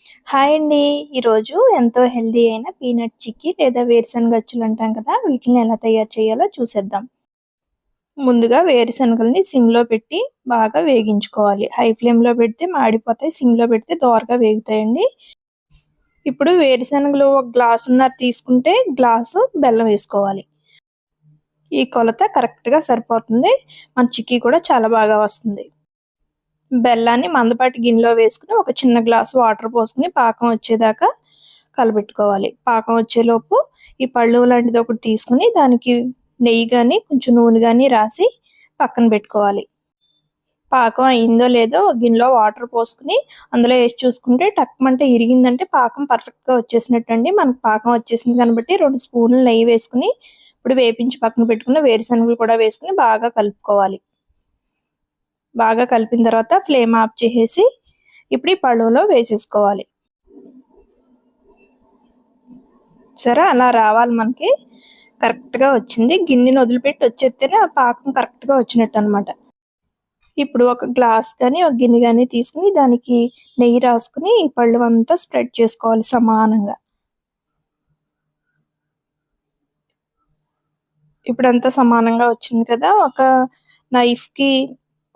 Hi అండి. ఈరోజు ఎంతో హెల్తీ అయిన పీనట్ చిక్కీ లేదా వేరుశనగ అచ్చులు అంటాం కదా! వీటిని ఎలా తయారు చేయాలో చూసేద్దాం. ముందుగా వేరుశనగల్ని సిమ్‌లో పెట్టి బాగా వేగించుకోవాలి. హై ఫ్లేమ్‌లో పెడితే మాడిపోతాయి. సిమ్‌లో పెడితే దోరగా వేగుతాయండి. ఇప్పుడు వేరుశనగలు ఒక గ్లాసున్నర తీసుకుంటే గ్లాసు బెల్లం వేసుకోవాలి. ఈ కొలత కరెక్ట్‌గా సరిపోతుంది. మన చిక్కీ కూడా చాలా బాగా వస్తుంది. బెల్లాన్ని మందపాటి గిన్నెలో వేసుకుని ఒక చిన్న గ్లాసు వాటర్ పోసుకుని పాకం వచ్చేదాకా కలబెట్టుకోవాలి. పాకం వచ్చేలోపు ఈ పళ్ళు లాంటిది ఒకటి తీసుకుని దానికి నెయ్యి గాని కొంచెం నూనె గాని రాసి పక్కన పెట్టుకోవాలి. పాకం అయిందో లేదో గిన్నెలో వాటర్ పోసుకుని అందులో వేసి చూసుకుంటే టక్మంటే ఇరిగిందంటే పాకం పర్ఫెక్ట్‌గా వచ్చేసినట్టండి. మనకు పాకం వచ్చేసింది కాబట్టి 2 స్పూన్లు నెయ్యి వేసుకుని ఇప్పుడు వేపించి పక్కన పెట్టుకున్న వేరుశనగలు కూడా వేసుకుని బాగా కలుపుకోవాలి. బాగా కలిపిన తర్వాత ఫ్లేమ్ ఆఫ్ చేసేసి ఇప్పుడు ఈ పళ్ళులో వేసేసుకోవాలి. సరే అలా రావాలి మనకి. కరెక్ట్‌గా వచ్చింది. గిన్నెని వదిలిపెట్టి వచ్చేస్తేనే ఆ పాకం కరెక్ట్‌గా వచ్చినట్టు అనమాట. ఇప్పుడు ఒక గ్లాస్ కానీ ఒక గిన్నె కానీ తీసుకుని దానికి నెయ్యి రాసుకుని ఈ పళ్ళు అంతా స్ప్రెడ్ చేసుకోవాలి సమానంగా. ఇప్పుడంతా సమానంగా వచ్చింది కదా! ఒక నైఫ్‌కి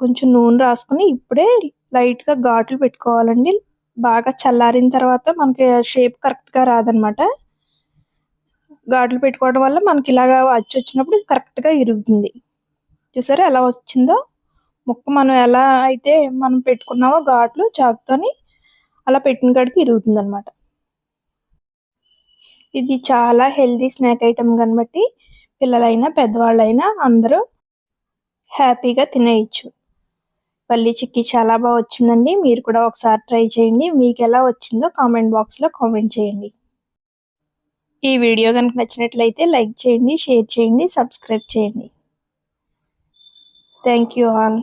కొంచెం నూనె రాసుకుని ఇప్పుడే లైట్‌గా ఘాట్లు పెట్టుకోవాలండి. బాగా చల్లారిన తర్వాత మనకి షేప్ కరెక్ట్‌గా రాదనమాట. ఘాట్లు పెట్టుకోవడం వల్ల మనకి ఇలాగా అచ్చొచ్చినప్పుడు కరెక్ట్‌గా ఇరుగుతుంది. చూసారా ఎలా వచ్చిందో? ముక్క మనం ఎలా అయితే మనం పెట్టుకున్నామో ఘాట్లు చాకుతోని అలా పెట్టిన కాడికి ఇరుగుతుందనమాట. ఇది చాలా హెల్తీ స్నాక్ ఐటెమ్ కాబట్టి పిల్లలైనా పెద్దవాళ్ళైనా అందరూ హ్యాపీగా తినేయొచ్చు. పల్లీ చిక్కీ చాలా బాగా వచ్చిందండి. మీరు కూడా ఒకసారి ట్రై చేయండి. మీకెలా వచ్చిందో కామెంట్ బాక్స్‌లో కామెంట్ చేయండి. ఈ వీడియో గనుక నచ్చినట్లయితే లైక్ చేయండి, షేర్ చేయండి, సబ్స్క్రైబ్ చేయండి. Thank you all.